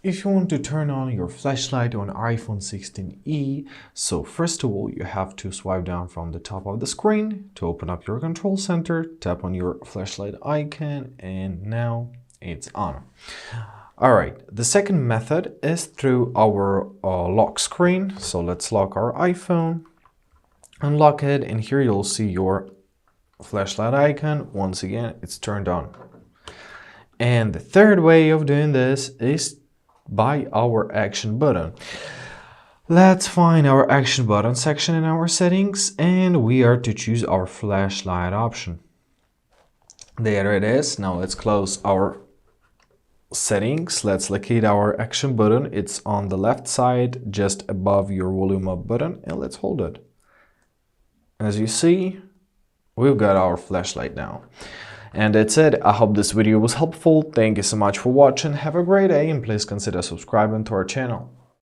If you want to turn on your flashlight on iPhone 16e, so first of all, you have to swipe down from the top of the screen to open up your control center, tap on your flashlight icon, and now it's on. Alright, the second method is through our lock screen. So let's lock our iPhone, unlock it, and here you'll see your flashlight icon. Once again, it's turned on. And the third way of doing this is by our action button. Let's find our action button section in our settings, and we are to choose our flashlight option. There it is. Now let's close our settings. Let's locate our action button. It's on the left side just above your volume up button, and let's hold it. As you see, we've got our flashlight now. And that's it. I hope this video was helpful. Thank you so much for watching. Have a great day, and please consider subscribing to our channel.